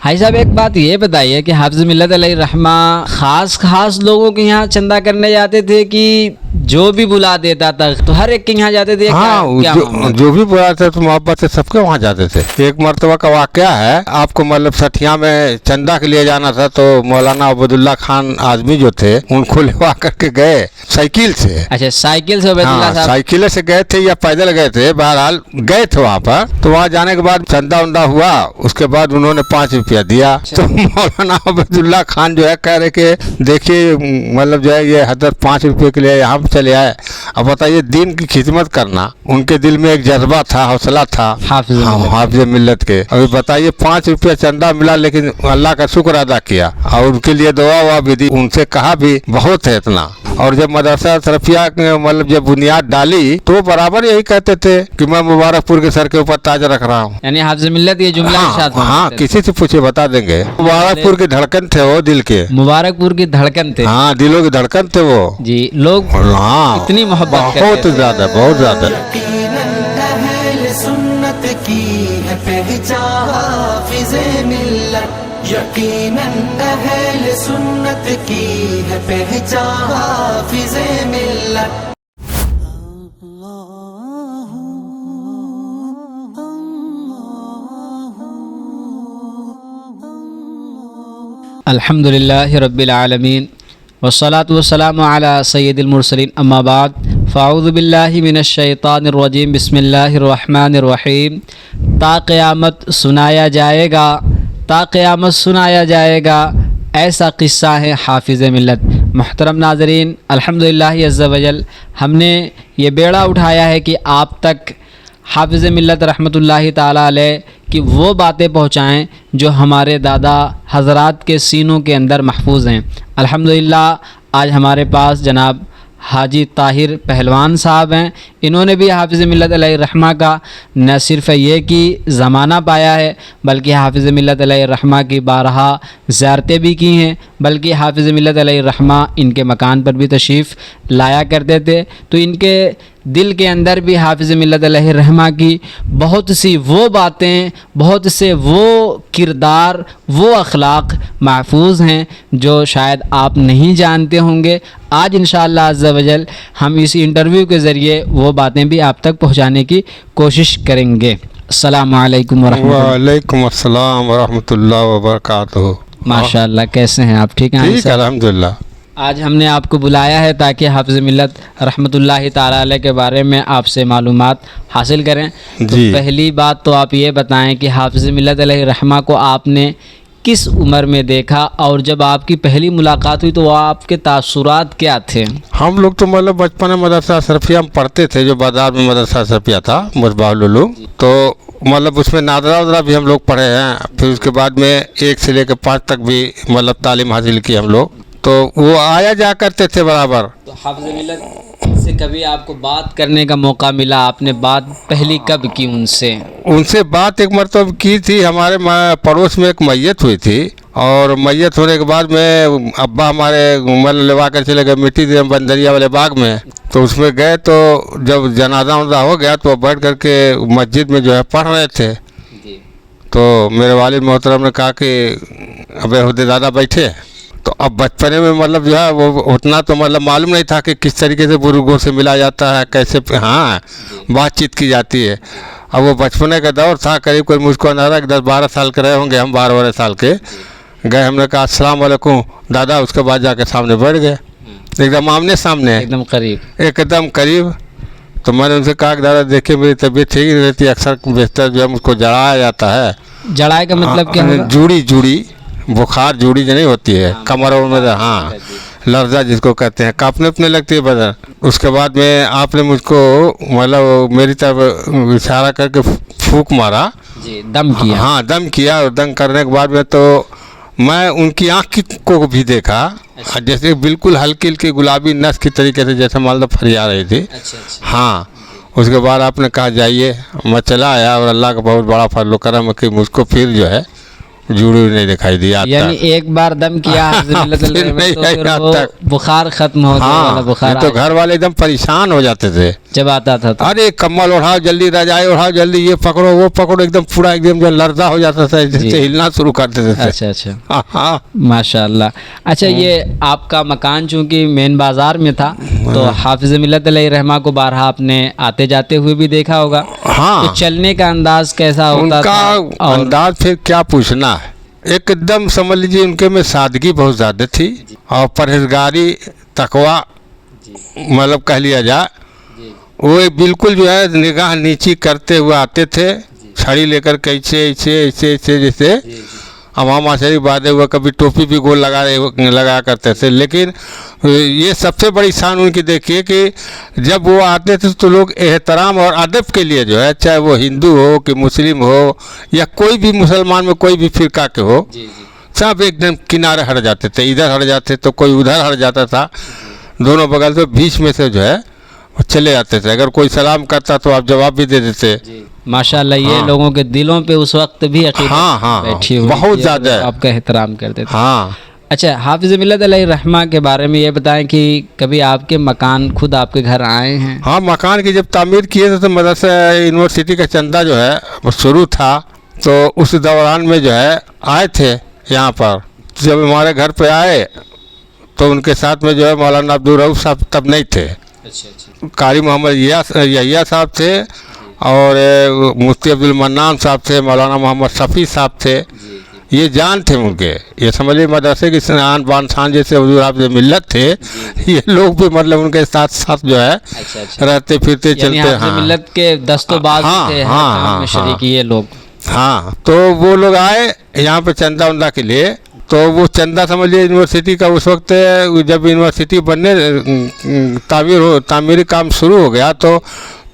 حاجی صاحب ایک بات یہ بتائیے کہ حافظ ملت علیہ رحمہ خاص لوگوں کے یہاں چندہ کرنے جاتے تھے کہ جو بھی بلا دیتا تھا تو ہر ایک کے یہاں جاتے تھے؟ ہاں جو بھی بلاتے تو محبت سے سب کے وہاں جاتے تھے۔ ایک مرتبہ کا واقعہ ہے، آپ کو مطلب سٹھیا میں چندہ کے لیے جانا تھا تو مولانا عبداللہ خان آدمی جو تھے ان کو لوا کر کے گئے سائیکل سے۔ اچھا سائیکل سے عبید اللہ صاحب سائیکل سے گئے تھے یا پیدل گئے تھے، بہرحال گئے تھے وہاں پر۔ تو وہاں جانے کے بعد چندہ وندا ہوا، اس کے بعد انہوں نے 5 روپیہ دیا۔ تو مولانا عبداللہ خان جو ہے کہہ رہے کہ دیکھیے مطلب جو ہے یہ حضرت 5 روپے کے لیے ہم چلے آئے۔ اب بتائیے دین کی خدمت کرنا ان کے دل میں ایک جذبہ تھا، حوصلہ تھا حافظ ملت کے۔ ابھی بتائیے 5 روپیہ چندہ ملا لیکن اللہ کا شکر ادا کیا اور ان کے لیے دعا ہوا بھی دی، ان سے کہا بھی بہت ہے اتنا۔ اور جب مدرسہ اشرفیہ مطلب جب بنیاد ڈالی تو برابر یہی کہتے تھے کہ میں مبارک پور کے سر کے اوپر تاج رکھ رہا ہوں، یعنی حافظ ملت یہ جملہ ارشاد ہاں کسی سے پوچھے بتا دیں گے۔ مبارک پور کی دھڑکن تھے وہ، دل کے مبارک پور کی دھڑکن تھے، ہاں دلوں کی دھڑکن تھے وہ جی۔ لوگ ہاں اتنی محبت بہت زیادہ بہت زیادہ۔ اہل سنت کی ہے پہچان حافظ ملت، یقیناً اہل سنت کی ہے پہچان حافظ ملت۔ الحمد للہ رب العالمین والصلاة والسلام علی سید المرسلین، اما بعد فاعوذ باللہ من الشیطان الرجیم، بسم اللہ الرحمن الرحیم۔ تا قیامت سنایا جائے گا، تا قیامت سنایا جائے گا، ایسا قصہ ہے حافظ ملت۔ محترم ناظرین، الحمدللہ عز وجل ہم نے یہ بیڑا اٹھایا ہے کہ آپ تک حافظ ملت رحمۃ اللہ تعالیٰ علیہ کی وہ باتیں پہنچائیں جو ہمارے دادا حضرات کے سینوں کے اندر محفوظ ہیں۔ الحمدللہ آج ہمارے پاس جناب حاجی طاہر پہلوان صاحب ہیں، انہوں نے بھی حافظ ملت علیہ الرحمہ کا نہ صرف یہ کہ زمانہ پایا ہے بلکہ حافظ ملت علیہ الرحمہ کی بارہا زیارتیں بھی کی ہیں، بلکہ حافظ ملت علیہ الرحمہ ان کے مکان پر بھی تشریف لایا کرتے تھے، تو ان کے دل کے اندر بھی حافظ ملت علیہ الرحمہ کی بہت سی وہ باتیں، بہت سے وہ کردار، وہ اخلاق محفوظ ہیں جو شاید آپ نہیں جانتے ہوں گے۔ آج انشاءاللہ عز و جل ہم اس انٹرویو کے ذریعے وہ باتیں بھی آپ تک پہنچانے کی کوشش کریں گے۔ السلام علیکم ورحمۃ اللہ۔ وعلیکم السلام ورحمۃ اللہ وبرکاتہ۔ ماشاءاللہ، کیسے ہیں آپ؟ ٹھیک ہیں؟ ٹھیک ہے الحمدللہ۔ آج ہم نے آپ کو بلایا ہے تاکہ حافظ ملت رحمۃ اللہ تعالیٰ علیہ کے بارے میں آپ سے معلومات حاصل کریں۔ تو پہلی بات تو آپ یہ بتائیں کہ حافظ ملت علیہ الرحمہ کو آپ نے کس عمر میں دیکھا، اور جب آپ کی پہلی ملاقات ہوئی تو وہ آپ کے تاثرات کیا تھے؟ ہم لوگ تو مطلب بچپن میں مدرسہ اشرفیہ میں پڑھتے تھے، جو بازار میں مدرسہ اشرفیہ تھا مصباح العلوم، تو مطلب اس میں نادرہ وادرہ بھی ہم لوگ پڑھے ہیں۔ پھر اس کے بعد میں 1 سے لے کے 5 تک بھی مطلب تعلیم حاصل کی ہم لوگ، تو وہ آیا جا کرتے تھے برابر۔ تو حافظ ملت سے کبھی آپ کو بات کرنے کا موقع ملا؟ آپ نے بات پہلی کب کی ان سے؟ ان سے بات ایک مرتبہ کی تھی، ہمارے پڑوس میں ایک میت ہوئی تھی، اور میت ہونے کے بعد میں ابا ہمارے مل لوا کر چلے گئے مٹی دے بندریا والے باغ میں، تو اس میں گئے تو جب جنازہ ہو گیا تو بیٹھ کر کے مسجد میں جو ہے پڑھ رہے تھے، تو میرے والد محترم نے کہا کہ ابے خود دادا بیٹھے۔ تو اب بچپنے میں مطلب جو ہے وہ اتنا تو مطلب معلوم نہیں تھا کہ کس طریقے سے بزرگوں سے ملا جاتا ہے، کیسے ہاں بات چیت کی جاتی ہے۔ اب وہ بچپنے کا دور تھا، قریب قریب مجھ کو اندازہ کہ 10-12 سال کے رہے ہوں گے ہم، 12 سال کے گئے، ہم نے کہا السلام علیکم دادا، اس کے بعد جا کے سامنے بیٹھ گئے، ایک دم آمنے سامنے، ایک دم قریب، ایک دم قریب۔ تو میں نے ان سے کہا کہ دادا دیکھیے میری طبیعت ٹھیک نہیں رہتی، اکثر بیشتر جو ہے مجھ کو جڑایا جاتا ہے۔ جڑائے کا مطلب کیا ہوگا؟ جوڑی بخار جوڑی جو نہیں ہوتی ہے کمروں میں، ہاں لرزہ جس کو کہتے ہیں، کانپنے اپنے لگتی ہے بدن۔ اس کے بعد میں آپ نے مجھ کو مطلب میری طرف اشارہ کر کے پھونک مارا، جی دم کیا، ہاں دم کیا، اور دم کرنے کے بعد میں تو میں ان کی آنکھ کو بھی دیکھا، جیسے بالکل ہلکی ہلکی گلابی نس کی طریقے سے جیسے مالدہ پھریا رہی تھی، ہاں۔ اس کے بعد آپ نے کہا جائیے، میں چلا آیا، اور اللہ کا بہت بڑا فضل و کرم ہے کہ مجھ کو پھر جو ہے جوڑی نہیں دکھائی دیا۔ یعنی ایک بار دم کیا بخار ختم ہو گیا؟ ہاں، بخار تو گھر والے ایک دم پریشان ہو جاتے تھے، जब आता था तो? अरे कम्बल ओढ़ाओ जल्दी, रजाई ओढ़ाओ जल्दी, ये पकड़ो वो पकड़ो, एकदम पूरा एकदम जो लर्जा हो जाता था, जैसे हिलना शुरू कर देते थे। अच्छा अच्छा, हाँ हाँ। माशाल्लाह। अच्छा, ये आपका मकान चूंकि मेन बाजार में था तो हाफिज मिल्लत अलैहि रहमा को बारहा आपने आते जाते हुए भी देखा होगा। हाँ, तो चलने का अंदाज कैसा होता उनका था? और अंदाज फिर क्या पूछना है, एकदम समझ लीजिए उनके में सादगी बहुत ज़्यादा थी और परहेजगारी, तकवा मतलब कह लिया जाए। वो बिल्कुल जो है निगाह नीची करते हुए आते थे, छड़ी लेकर कैसे ऐसे ऐसे ऐसे जैसे अमामा शरीफ बांधे हुए, कभी टोपी भी गोल लगा करते थे। लेकिन ये सबसे बड़ी शान उनकी देखिए कि जब वो आते थे तो लोग एहतराम और अदब के लिए जो है, चाहे वो हिंदू हो कि मुस्लिम हो या कोई भी मुसलमान में कोई भी फिरका के हो, सब एकदम किनारे हट जाते थे, इधर हट जाते तो कोई उधर हट जाता था, दोनों बगल से बीच में से जो है वो चले जाते थे। अगर कोई सलाम करता तो आप जवाब भी दे देते। माशाल्लाह, ये हाँ। लोगों के दिलों पे उस वक्त भी अकीदत हाँ, हाँ, बैठी हुई बहुत थी, ज़्यादा। आपका एहतराम करते थे। हाँ, अच्छा, हाफिज मिल्लत अलैहि रहमा के बारे में ये बताएं कि कभी आपके मकान खुद आपके घर आए हैं? हाँ, मकान की जब तामीर किए थे तो मदरसा यूनिवर्सिटी का चंदा जो है वो शुरू था, तो उस दौरान में जो है आए थे यहाँ पर। जब हमारे घर पे आए तो उनके साथ में जो है मौलाना अब्दुल रऊफ साहब तब नहीं थे, अच्छा अच्छा, कारी मोहम्मद यहिया साहब थे और मुफ्ती अब्दुल मन्नान साहब थे, मौलाना मोहम्मद शफ़ी साहब थे। ये जान थे उनके, ये समझिए मदरसे की आन बान शान जैसे हुजूर हाफिज़ मिल्लत थे, ये लोग भी मतलब उनके साथ साथ जो है अच्छा अच्छा, रहते फिरते यानी चलते। हाफिज हाँ मिल्लत के दस्तोबाज हाँ, थे, हाँ, हर काम हाँ, में शरीक ये लोग। हाँ, तो वो लोग आए यहाँ पे चंदा उंदा के लिए, तो वो चंदा समझिए यूनिवर्सिटी का उस वक्त जब यूनिवर्सिटी बनने तामीरी काम शुरू हो गया तो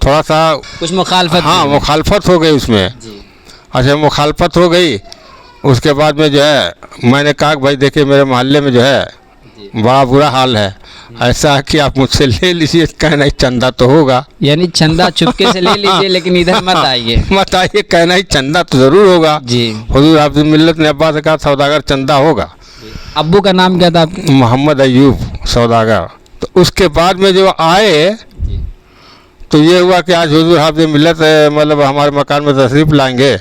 थोड़ा सा कुछ मुखालफत हाँ हुई। मुखालफत हो गई उसमें। जी, अच्छा, मुखालफत हो गई, उसके बाद में जो है मैंने कहा कि भाई देखिए मेरे मोहल्ले में जो है बड़ा बुरा हाल है, ऐसा है कि आप मुझसे ले लीजिए, कहना ही चंदा तो होगा। यानी चंदा चुपके से ले लीजिए लेकिन इधर मत आइए। मत आइए, कहना ही चंदा तो ज़रूर होगा। जी। हुजूर हाफिज़ मिल्लत ने अब्बा से कहा सौदागर चंदा होगा। अब्बू का नाम क्या था आपके? मोहम्मद अयूब सौदागर। तो उसके बाद में जो आए तो ये हुआ कि आज हुजूर हाफिज़ मिल्लत मतलब हमारे मकान में तशरीफ़ लाएंगे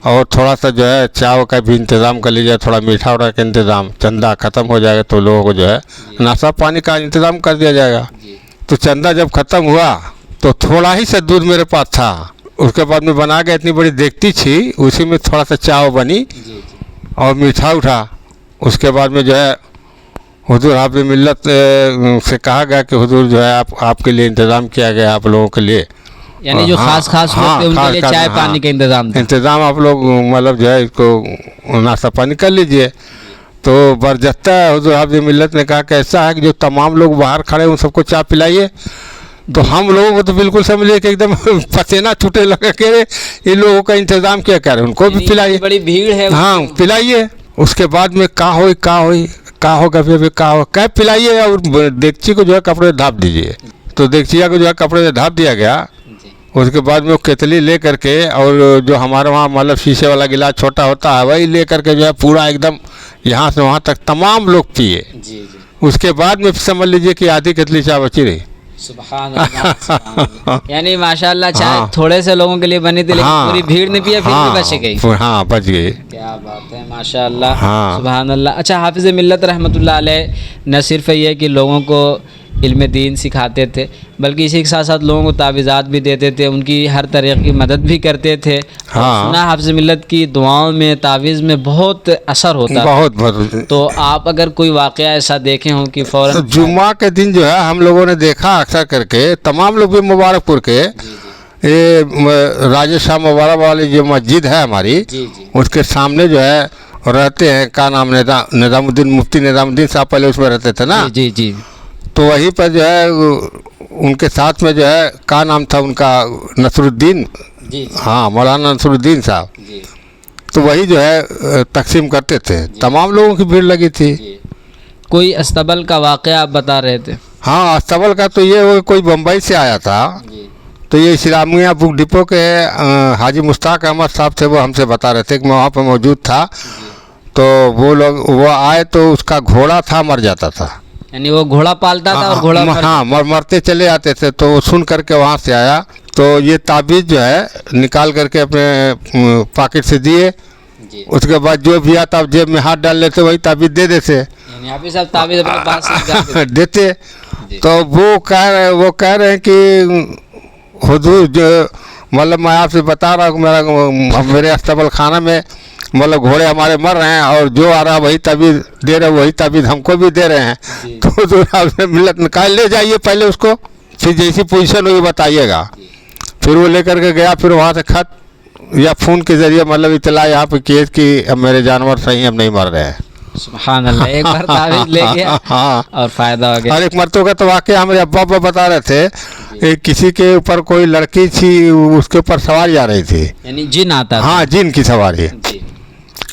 और थोड़ा सा जो है चाय का भी इंतज़ाम कर लीजिए, थोड़ा मीठा उठा का इंतज़ाम, चंदा ख़त्म हो जाएगा तो लोगों को जो है नाश्ता पानी का इंतज़ाम कर दिया जाएगा। तो चंदा जब ख़त्म हुआ तो थोड़ा ही सा दूध मेरे पास था, उसके बाद में बना के इतनी बड़ी देखती थी, उसी में थोड़ा सा चाय बनी और मीठा उठा। उसके बाद में जो है हुजूर हाफिज़ मिल्लत से कहा गया कि हुजूर जो है आपके लिए इंतज़ाम किया गया, आप लोगों के लिए, यानी जो खास खास लोग थे उनके लिए चाय पानी का इंतजाम था। इंतज़ाम आप लोग मतलब जो है इसको नाश्ता पानी कर लीजिए। तो बरजत्ता हुजूर हाफिज़ मिल्लत ने कहा कि ऐसा है कि जो तमाम लोग बाहर खड़े उन सबको चाय पिलाइए। तो हम लोगों को तो बिल्कुल समझिए कि एकदम पसीना छूटे लगा के इन लोगों का इंतज़ाम क्या करें, उनको भी पिलाइए, बड़ी भीड़ है। हाँ पिलाइए। उसके बाद में का होगा फिर का हो क्या पिलाइए और देगची को जो है कपड़े ढाप दीजिए। तो देगचिया को जो है कपड़े से ढाप दिया गया। उसके बाद में वो केतली ले करके और जो हमारे वहाँ मतलब शीशे वाला गिलास छोटा होता है वही ले करके जो है पूरा एकदम यहाँ से वहाँ तक तमाम लोग पिए। उसके बाद में समझ लीजिए कि आधी केतली चाय बची रही। सुभान अल्लाह, सुभान अल्लाह। यानी माशाल्लाह चाय हाँ। थोड़े से लोगों के लिए बनी थी लेकिन पूरी भीड़ ने पिया फिर भी बच गई। हाँ बच गई। क्या बात है, माशाल्लाह, हाँ। सुभान अल्लाह। अच्छा, हाफिज़ मिल्लत रहमतुल्लाह अलैह न सिर्फ ये कि लोगों को इल्म दीन सिखाते थे बल्कि इसी के साथ साथ लोगों को तावीज़ात भी देते थे, उनकी हर तरह की मदद भी करते थे। हाँ। सुना हाफिज़ मिल्लत की दुआओं में तावीज़ में बहुत असर होता था। बहुत। तो आप अगर कोई वाक़या ऐसा देखे हों कि तो फ़ौरन जुम्मा के दिन जो है हम लोगों ने देखा अक्सर करके तमाम लोग भी मुबारकपुर के ये राजेश शाह मुबारक वाली जो मस्जिद है हमारी उसके सामने जो है रहते हैं, का नाम निज़ामुद्दीन, मुफ्ती निज़ामुद्दीन साहब पहले उसमें रहते थे ना। जी जी, तो वहीं पर जो है उनके साथ में जो है का नाम था उनका नसरुद्दीन, जी हाँ मौलाना नसरुद्दीन साहब। जी, तो वही जो है तकसीम करते थे, तमाम लोगों की भीड़ लगी थी। कोई अस्तबल का वाक़या आप बता रहे थे? हाँ, अस्तबल का तो ये वो कोई बम्बई से आया था। तो ये इस्लामिया बुक डिपो के हाजी मुश्ताक अहमद साहब थे, वो हमसे बता रहे थे कि मैं वहाँ पर मौजूद था। तो वो लोग आए तो उसका घोड़ा था मर जाता था। यानी वो घोड़ा पालता था और घोड़ा हाँ मरते चले आते थे, तो वो सुन करके वहाँ से आया, तो ये ताबीज़ जो है निकाल करके अपने पॉकेट से दिए। जी। उसके बाद जो भी आता जेब में हाथ डाल लेते वही ताबीज़ दे देते, यानी हाफिज साहब ताबीज़ अपने पास से निकाल के देते। जी। तो वो कह रहे हैं कि हुजूर जो मतलब मैं आपसे बता रहा हूँ मेरे अस्तबल खाना में मतलब घोड़े हमारे मर रहे हैं और जो आ रहा वही ताबीज़ दे रहे, वही ताबीज़ हमको भी दे रहे हैं। तो हुजूर आपने मिलत निकाल ले जाइए पहले उसको, फिर जैसी पोजीशन होगी बताइएगा। फिर वो लेकर के गया, फिर वहाँ से खत या फ़ोन के ज़रिए मतलब इतला यहाँ पे किए कि अब मेरे जानवर सही अब नहीं मर रहे हैं। सुभान अल्लाह, एक बार ताबीज़ ले गया हाँ और फ़ायदा हो गया। और एक मरतबा का तो वाक़या हमारे अब्बा बता रहे थे, किसी के ऊपर कोई लड़की थी, उसके ऊपर सवारी आ रही थी, यानी जिन आता था। हाँ जिन की सवारी। जी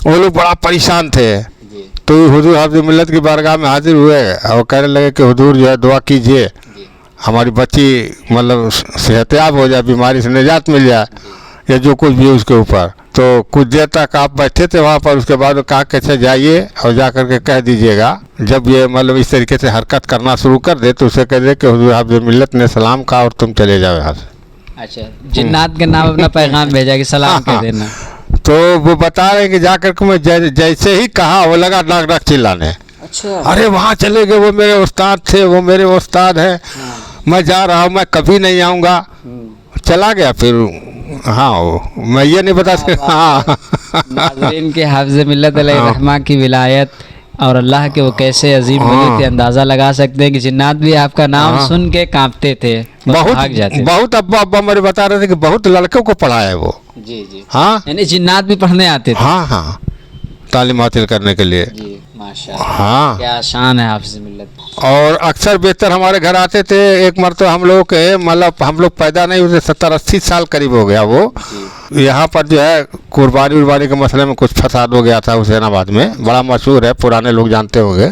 वो लोग बड़ा परेशान थे, जी तो हुजूर हाफ़िज़ मिल्लत की बारगाह में हाजिर हुए और कहने लगे कि हुजूर जो है दुआ कीजिए जी हमारी बच्ची मतलब सेहतयाब हो जाए, बीमारी से निजात मिल जाए या जो कुछ भी उसके ऊपर। तो कुछ देर तक आप बैठे थे वहाँ पर, उसके बाद कहा कैसे जाइए और जा कर के कह दीजिएगा जब ये मतलब इस तरीके से हरकत करना शुरू कर दे तो उसे कह दे कि हुजूर हाफ़िज़ मिल्लत ने सलाम कहा और तुम चले जाओ यहाँ से। अच्छा, जिन्नात के नाम अपना पैगाम भेजा कि सलाम कह देना। तो वो बता रहे हैं कि जा कर के मैं जैसे ही कहा वो लगा नाक नाक चिल्लाने। अच्छा। अरे वहाँ चले गए, वो मेरे उस्ताद थे, वो मेरे उस्ताद हैं, मैं जा रहा हूँ, मैं कभी नहीं आऊँगा। चला गया फिर। हाँ वो मैं ये नहीं बता सकता। हाँ नाज़रीन के हाफ़िज़ मिल्लत अलैहिर्रहमा की विलायत और अल्लाह के वो कैसे अजीम वली थे, अंदाज़ा लगा सकते हैं कि जिन्नात भी आपका नाम सुन के कांपते थे, भाग जाते। बहुत अब्बा मेरे बता रहे थे कि बहुत लड़कों को पढ़ाया है वो। जी जी। हाँ यानी जिन्नात भी पढ़ने आते थे। हाँ हाँ तालीम हासिल करने के लिए। जी माशाअल्लाह, हाँ क्या शान है हाफ़िज़ मिल्लत। और अक्सर बेहतर हमारे घर आते थे। एक मरतबा हम लोग के मतलब हम लोग पैदा नहीं हुए, 70-80 साल करीब हो गया वो। यहाँ पर जो है कुर्बानी उर्बानी के मसले में कुछ फसाद हो गया था हुसैनाबाद में, बड़ा मशहूर है, पुराने लोग जानते होंगे।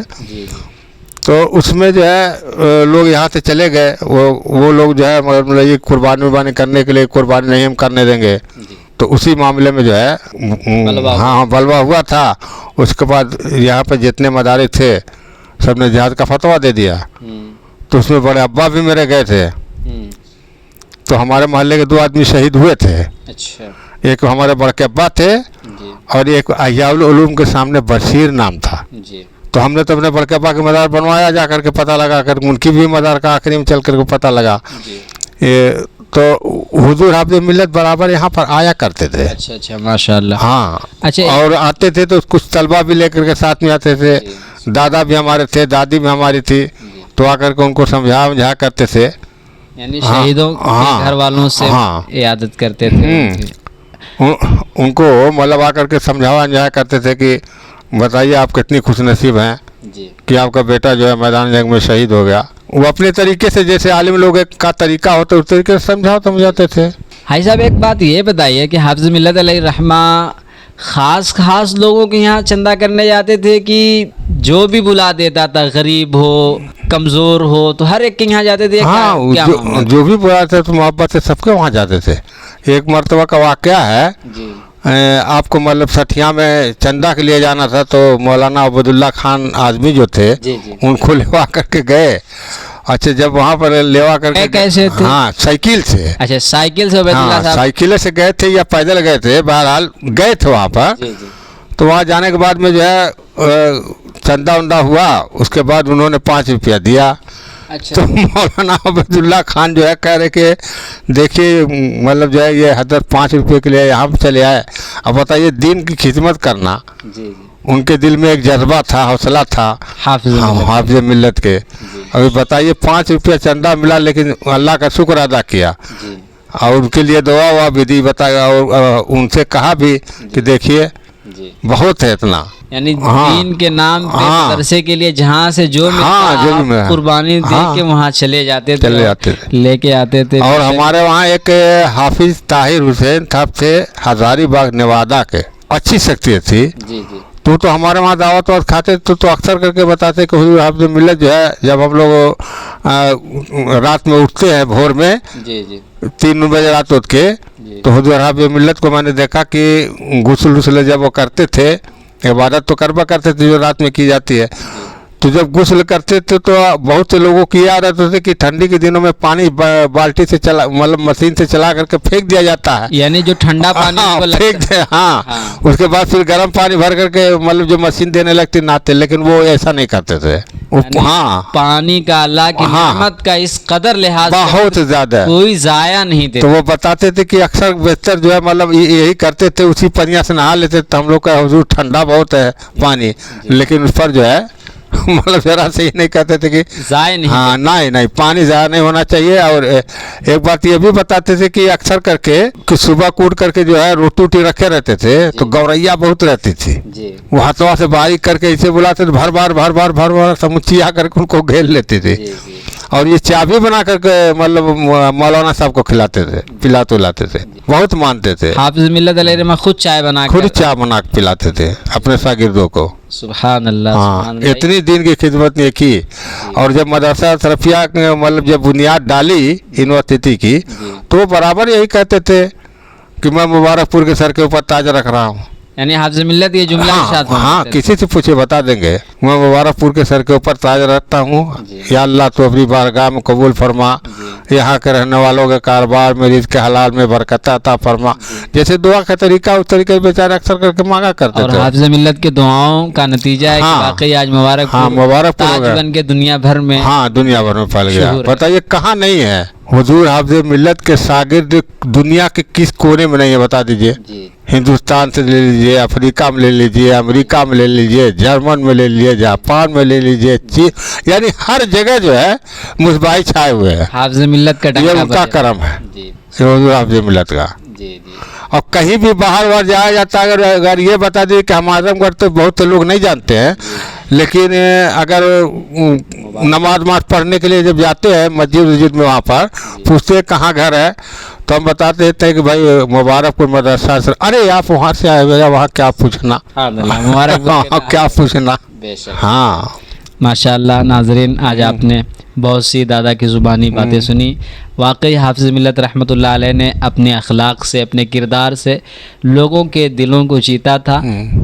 तो उसमें जो है लोग यहाँ से चले गए, वो लोग जो है मतलब ये कुर्बानी उर्बानी करने के लिए कुर्बानी नहीं हम करने देंगे। तो उसी मामले में जो है हाँ बलवा हुआ था। उसके बाद यहाँ पे जितने मदारिस थे सब ने जिहाद का फतवा दे दिया। तो उसमें बड़े अब्बा भी मेरे गए थे। तो हमारे मोहल्ले के 2 आदमी शहीद हुए थे। अच्छा। एक हमारे बड़के अब्बा थे और एक अहियाउल उलूम के सामने बशीर नाम था। जी। तो हमने तो अपने बड़के अब्बा के मज़ार बनवाया, जा करके पता लगा कर उनकी भी मज़ार का आखिरी में चल करके पता लगा। तो हुजूर हाफ़िज़ मिल्लत बराबर यहाँ पर आया करते थे। अच्छा अच्छा माशाअल्लाह। हाँ अच्छा। और आते थे तो कुछ तलबा भी लेकर के साथ में आते थे। दादा भी हमारे थे, दादी भी हमारी थी, तो आकर के उनको समझा करते थे। यानी शहीदों के घर वालों से इयादत करते थे। उनको मतलब आकर के समझाया करते थे कि बताइए आप कितनी खुशनसीब हैं कि आपका बेटा जो है मैदान जंग में शहीद हो गया। वो अपने तरीके से जैसे आलिम लोग का तरीका होता है उस तरीके से समझाते थे। भाई साहब एक बात ये बताइए कि हाफ़िज़ मिल्लत अलैहिर्रहमा ख़ास लोगों के यहाँ चंदा करने जाते थे कि जो भी बुला देता था, गरीब हो कमज़ोर हो तो हर एक के यहाँ जाते थे? हाँ जो भी बुलाते तो मोहब्बत से सबके वहाँ जाते थे। एक मरतबा का वाक़या है जी। आपको मतलब सठिया में चंदा के लिए जाना था, तो मौलाना अबदुल्ला खान आज़मी जो थे उनको लेवा करके गए। अच्छा जब वहाँ पर लेवा करके कैसे थे? हाँ साइकिल से। अच्छा साइकिल से? हाँ साइकिल से गए थे या पैदल गए थे, बहरहाल गए थे वहाँ पर। तो वहाँ जाने के बाद में जो है चंदा उंदा हुआ, उसके बाद उन्होंने 5 रुपया दिया। अच्छा। तो मौलाना अबदुल्ला खान जो है कह रहे कि देखिए मतलब जो है ये हज़रत 5 रुपये के लिए यहाँ पर चले आए, अब बताइए दीन की खिदमत करना। जी। उनके दिल में एक जज्बा था, हौसला था हाफ़िज़ मिल्लत के। अभी बताइए 5 रुपया चंदा मिला लेकिन अल्लाह का शुक्र अदा किया और उनके लिए दुआ हुआ भी दी, बताया और उनसे कहा भी कि देखिए बहुत है इतना। यानी दीन के नाम पे मदरसे के लिए जहाँ से जो कुर्बानी दे के वहाँ चले जाते थे, लेके आते थे। और हमारे वहाँ एक हाफिज ताहिर हुसैन साहब थे, हजारीबाग नेवादा के, अच्छी शख्सियत थी। जी जी। तो हमारे वहाँ दावत वात खाते तो अक्सर करके बताते कि हुजूर हाफ़िज़ मिल्लत जो है जब हम लोग रात में उठते हैं भोर में 3 बजे रात उठ के, तो हुजूर हाफ़िज़ मिल्लत को मैंने देखा कि गुस्ल जब वो करते थे, इबादत तो करवा करते थे जो रात में की जाती है, तो जब गुस्ल करते थे तो बहुत से लोगों की आदत होती कि ठंडी के दिनों में पानी बाल्टी से चला मतलब मशीन से चला करके फेंक दिया जाता है। यानी जो ठंडा पानी हाँ, उसको लगता फेंक दे, हाँ। हाँ। उसके बाद फिर गर्म पानी भर करके मतलब जो मशीन देने लगती नहाते, लेकिन वो ऐसा नहीं करते थे यानी हाँ पानी का अल्लाह की हाँ। नेमत का इस कदर लिहाज से बहुत ज्यादा। कोई जाया नहीं तो देता। वो बताते थे कि अक्सर बेहतर जो है मतलब यही करते थे, उसी पनिया से नहा लेते थे। हम लोग का हुजूर ठंडा बहुत है पानी, लेकिन उस पर जो है मतलब जरा से ही नहीं कहते थे कि जाया नहीं हाँ नहीं पानी ज़्यादा नहीं होना चाहिए। और एक बात ये भी बताते थे कि अक्सर करके कि सुबह कूट करके जो है रोटी वोटी रखे रहते थे तो गौरैया बहुत रहती थी। जी वो हाथों से बारीक करके इसे बुलाते थे, भर बार समुच्ची आकर के उनको घेर लेते थे। और ये चाबी बना करके मतलब मौलाना साहब को खिलाते थे, पिलाते थे, बहुत मानते थे। हाफिज मिल्लत अलैहि खुद चाय बना खुद चाय बना के पिलाते थे अपने शागिर्दों को। सुभान अल्लाह हाँ, सुभान अल्लाह। इतनी दिन की खिदमत ने की। और जब मदरसा सरफिया मतलब जब बुनियाद डाली यूनिवर्सिटी की, तो बराबर यही कहते थे कि मैं मुबारकपुर के सर के ऊपर ताज रख रहा हूँ। यानी हाफिज मिल्लत ये जुमला हाँ, इरशाद हाँ, फरमाते थे। किसी से पूछे बता देंगे, मैं मुबारकपुर के सर के ऊपर ताज रखता हूँ। या अल्लाह तो अपनी बारगाह में कबूल फरमा, यहाँ के रहने वालों के कारोबार में रिज़्क़ के हलाल में बरकत अता फरमा। जैसे दुआ का तरीका उस तरीके से बेचारे अक्सर करके मांगा करते और थे। हाफिज मिल्लत के दुआओं का नतीजा है कि हाँ। वाकई आज मुबारकपुर हाँ, मुबारकपुर हो ताज गया। बन के दुनिया भर में हाँ, दुनिया भर में फैल गया। शहूर है। बताइए कहाँ नहीं है हुजूर हाफिज मिल्लत के शागिर्द दुनिया के किस कोने में नहीं है, बता दीजिए। जी हिंदुस्तान से ले लीजिए, अफ्रीका में ले लीजिए, अमेरिका में ले लीजिए, जर्मन में ले लीजिए, जापान में ले लीजिए, चीन, यानी हर जगह जो है मुसबाई छाए हुए हैं। हाफिज मिल्लत का ये डंका उनका बजा। करम है, जी ये हुजूर हाफिज मिल्लत का। जी जी और कहीं भी बाहर जाया जाता है, अगर ये बता दिए कि हम आजमगढ़ तो बहुत से लोग नहीं जानते हैं, लेकिन अगर नमाज पढ़ने के लिए जब जाते हैं मस्जिद में, वहाँ पर पूछते हैं कहाँ घर है, तो हम बताते थे कि भाई मुबारकपुर मदरसा से। अरे आप वहाँ से आए भैया, वहाँ क्या पूछना, मुबारक क्या पूछना। बेशक। हाँ, माशाअल्लाह नाजरीन, आज आपने बहुत सी दादा की ज़ुबानी बातें सुनी। वाकई हाफिज़ मिल्लत रहमतुल्लाह अलैह ने अपने अखलाक से, अपने किरदार से लोगों के दिलों को जीता था।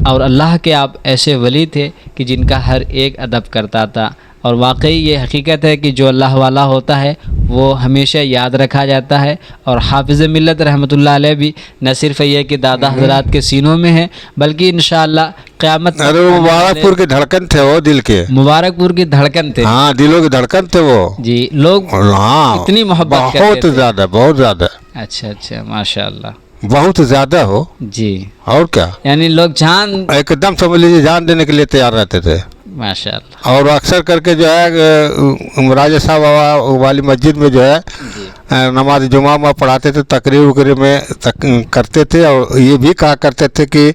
और अल्लाह के आप ऐसे वली थे कि जिनका हर एक अदब करता था। और वाकई ये हकीकत है कि जो अल्लाह वाला होता है वो हमेशा याद रखा जाता है। और हाफिज़ मिल्लत रहमतुल्लाह अलैह भी न सिर्फ ये कि दादा हज़रात के सीनों में है, बल्कि इंशाअल्लाह क़यामत अरे वो मुबारकपुर के धड़कन थे, वो दिल के। मुबारकपुर की धड़कन थे। हाँ, दिलों की धड़कन थे वो जी, लोग हाँ, इतनी मोहब्बत करते बहुत थे। ज्यादा, बहुत ज्यादा, अच्छा अच्छा, माशाअल्लाह, बहुत ज्यादा हो। जी, और क्या, यानी लोग जान, एकदम समझ लीजिए जान देने के लिए तैयार रहते थे। माशाअल्लाह। और अक्सर करके जो है राजा साहब वाली मस्जिद में जो है नमाज जुमा में पढ़ाते थे, तकरीर वकरीर में करते थे। और ये भी कहा करते थे कि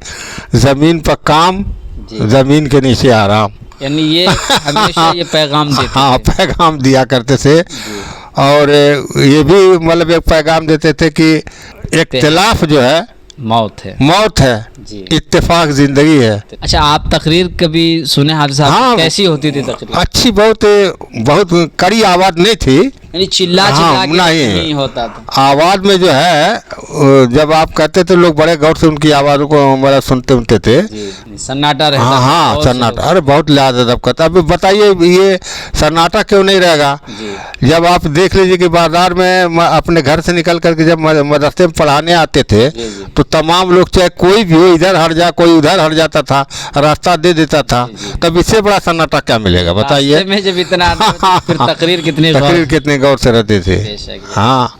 ज़मीन पर काम, ज़मीन के नीचे आराम। यानी ये हमेशा ये पैगाम देते हाँ, थे। पैगाम दिया करते थे। और ये भी मतलब एक पैगाम देते थे कि इख्तिलाफ जो है मौत है। मौत है, जी। इत्तेफाक जिंदगी है। अच्छा, आप तकरीर कभी सुने हाफिज़ साहब? हाँ, कैसी होती थी तकरीर? अच्छी, बहुत बहुत कड़ी आवाज़ नहीं थी। यानी चिल्ला हाँ, चिल्ला के नहीं। नहीं होता था। आवाज़ में जो है जब आप कहते थे लोग बड़े गौर से उनकी आवाज़ों को मतलब सुनते थे। जी, सन्नाटा रहता हाँ था, हाँ, बहुत से सन्नाटा, लोग। अरे बहुत लिहाज अदब करता। अभी बताइए ये सन्नाटा क्यों नहीं रहेगा? जी। जब आप देख लीजिए कि बाजार में अपने घर से निकल करके जब मदरसे में पढ़ाने आते थे, जी, जी। तो तमाम लोग चाहे कोई भी हो, इधर हट जा, कोई उधर हट जाता था, रास्ता दे देता था। तब इससे बड़ा सन्नाटा क्या मिलेगा बताइए? रास्ते में जब इतना आदमी होता था, फिर तकरीर कितनी तकरीर कितने गौर से रहते थे। बेशक। हाँ,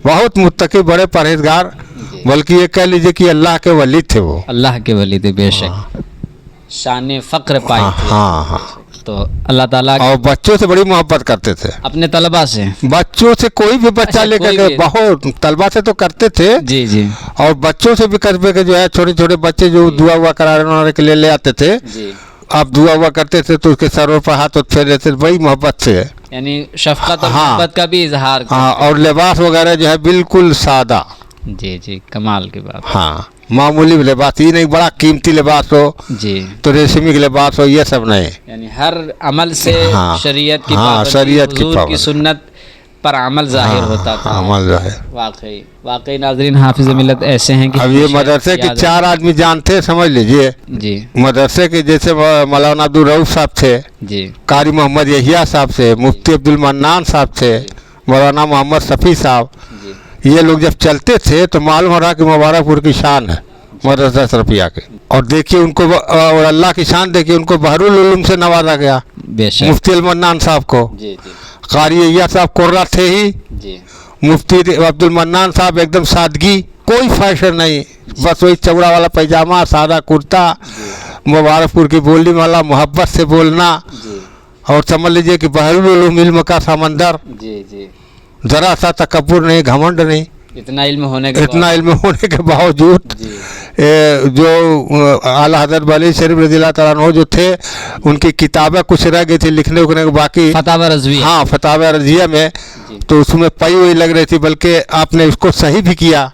बहुत मुत्तकी, बड़े परहेजगार, बल्कि ये कह लीजिए कि अल्लाह के वली थे वो। अल्लाह के वली थे, बेशक। शान फ़क्र पाई थी। हाँ हाँ, तो अल्लाह ताला और बच्चों से बड़ी मोहब्बत करते थे। अपने तलबा से। बच्चों से कोई भी बच्चा अच्छा, लेकर कोई के, भी। बहुत तलबा से तो करते थे। जी जी और बच्चों से भी करते के जो है, छोटे छोटे बच्चे जो दुआ हुआ कराने के लिए ले आते थे, जी। आप दुआ हुआ करते थे तो उसके सरों पर हाथ फेर देते थे, बड़ी मोहब्बत से। यानी शफकत और हाँ। मोहब्बत का भी इजहार हाँ, और लिबास वगैरह जो है बिल्कुल सादा। जी जी, कमाल की बात। हाँ, मामूली लिबास, ये नहीं बड़ा कीमती लिबास हो जी, तो रेशमी के लिबास हो, ये सब नहीं। यानी हर अमल से हाँ। शरीयत की हाँ, पाबंदी, शरीयत की हुजूर की पाबंदी। सुन्नत پر عمل ظاہر ہوتا تھا. عمل جو ہے. واقعی ناظرین حافظ ملت ایسے ہیں کہ اب یہ مدرسے کے 4 آدمی جانتے ہیں, سمجھ لیجئے. جی مدرسے کے جیسے مولانا عبدالرؤف صاحب تھے, جی قاری محمد یحییٰ صاحب تھے, مفتی عبدالمنان صاحب تھے, مولانا محمد صفی صاحب. جی یہ لوگ جب چلتے تھے تو معلوم ہو رہا کہ مبارک پور کی شان ہے مدرسہ اشرفیہ کے. اور دیکھیے ان کو, اور اللہ کی شان دیکھیے, ان کو بحر العلوم سے نوازا گیا, بے شک. مفتی المنان صاحب کو. جی جی قاری یحییٰ صاحب قرہ تھے ہی, جی مفتی عبدالمنان صاحب ایک دم سادگی, کوئی فیشن نہیں, بس وہی چوڑا والا پیجامہ, سادہ کرتا, مبارک پور کی بولی والا, محبت سے بولنا, جی اور سمجھ لیجئے کہ بحر العلوم علم کا سمندر, جی جی ذرا سا تکبر نہیں, گھمنڈ نہیں. اتنا علم ہونے کے اتنا علم ہونے کے باوجود جی جو اعلیٰ حضرت بلی شریف رضی اللہ تعالیٰ عنہ جو تھے, ان کی کتابیں کچھ رہ گئی تھی لکھنے اکھنے کے, باقی فتاوی رضویہ. ہاں فتاوی رضیہ میں, جی. تو اس میں پئی ہوئی لگ رہی تھی, بلکہ آپ نے اس کو صحیح بھی کیا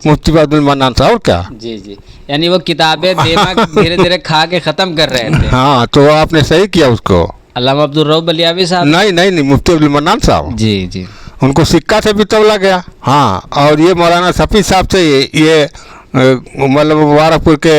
مفتی عبدالمنان صاحب. اور کیا, جی جی یعنی وہ کتابیں دماغ دھیرے دھیرے کھا کے ختم کر رہے تھے. ہاں تو آپ نے صحیح کیا اس کو. علامہ عبدالرؤف بلیاوی صاحب. نہیں, مفتی عبدالمنان صاحب, جی جی ان کو سکہ سے بھی تولا گیا. ہاں, اور یہ مولانا صفی صاحب سے یہ مطلب مبارک پور کے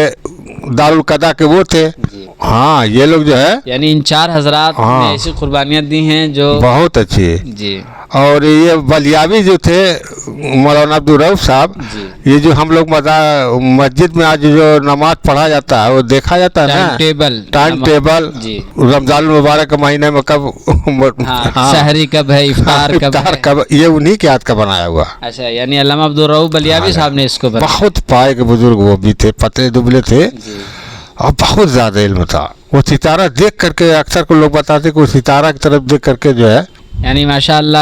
دارالقضا کے وہ تھے. جی ہاں, یہ لوگ جو ہے یعنی ان 4 حضرات ہاں. نے ایسی قربانیاں دی ہیں جو بہت اچھی. جی اور یہ بلیاوی جو تھے مولانا عبدالرؤف صاحب, جی یہ جو ہم لوگ مسجد میں آج جو نماز پڑھا جاتا ہے وہ دیکھا جاتا ہے نا, ٹائم ٹیبل, جی رمضان المبارک کے مہینے میں کب شہری کب ہے, افطار کب ہے, یہ انہی کے ہاتھ کا بنایا ہوا. اچھا یعنی علامہ عبدالرؤف بلیاوی صاحب نے اس کو بنایا. بہت پائے کے بزرگ وہ بھی تھے, پتلے دبلے تھے, جی اور بہت زیادہ علم تھا. وہ ستارہ دیکھ کر کے, اکثر کو لوگ بتاتے کہ وہ ستارہ کی طرف دیکھ کر کے جو ہے, یعنی ماشاءاللہ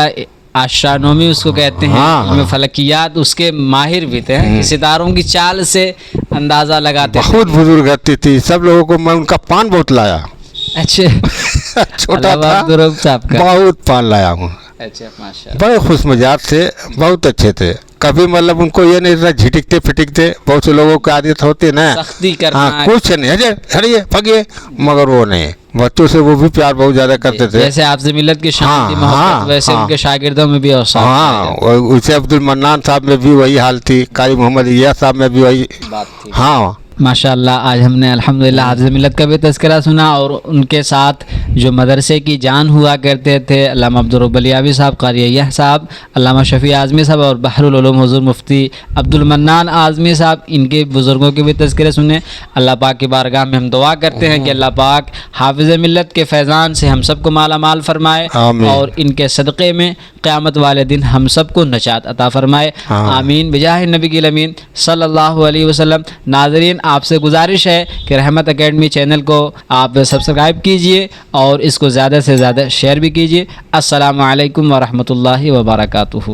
آسٹرونومی اس کو کہتے ہیں, ہاں. علم فلکیات اس کے ماہر بھی تھے, کہ ستاروں کی چال سے اندازہ لگاتے تھے. بہت بزرگ آتی تھی. سب لوگوں کو میں ان کا پان بہت لایا. اچھا چھوٹا علامہ تھا, عبدالرؤف صاحب کا. بہت پان لایا ہوں. اچھا ماشاءاللہ. بڑے خوش مزاج تھے, بہت اچھے تھے. کبھی مطلب ان کو یہ نہیں تھا جھٹکتے پھٹکتے, بہت سے لوگوں کی عادت ہوتی ہے نا, سختی کرنا. ہاں, کچھ نہیں, ہٹیے پھگیے, مگر وہ نہیں. بچوں سے وہ بھی پیار بہت زیادہ کرتے تھے. جیسے آپ سے ملت کی شان تھی, ہاں، محبت, ہاں، ویسے ان ہاں. کے شاگردوں میں بھی اوصاف ہاں, اسے عبدالمنان صاحب میں بھی وہی حال تھی, قاری محمد یحییٰ صاحب میں بھی وہی. بات تھی. ہاں, ماشاءاللہ آج ہم نے الحمدللہ حافظ ملت کا بھی تذکرہ سنا, اور ان کے ساتھ جو مدرسے کی جان ہوا کرتے تھے علامہ عبدالرؤف بلیاوی صاحب, قاری یحییٰ صاحب, علامہ شفیع اعظمی صاحب, اور بحر العلوم حضور مفتی عبدالمنان اعظمی صاحب, ان کے بزرگوں کے بھی تذکرے سنے. اللہ پاک کی بارگاہ میں ہم دعا کرتے ہیں کہ اللہ پاک حافظ ملت کے فیضان سے ہم سب کو مالا مال فرمائے, آمین. اور ان کے صدقے میں قیامت والے دن ہم سب کو نجات عطا فرمائے. آمین بجاہ نبی کی الامین صلی اللہ علیہ وسلم. ناظرین, آپ سے گزارش ہے کہ رحمت اکیڈمی چینل کو آپ سبسکرائب کیجئے اور اس کو زیادہ سے زیادہ شیئر بھی کیجئے. السلام علیکم ورحمۃ اللہ وبرکاتہ.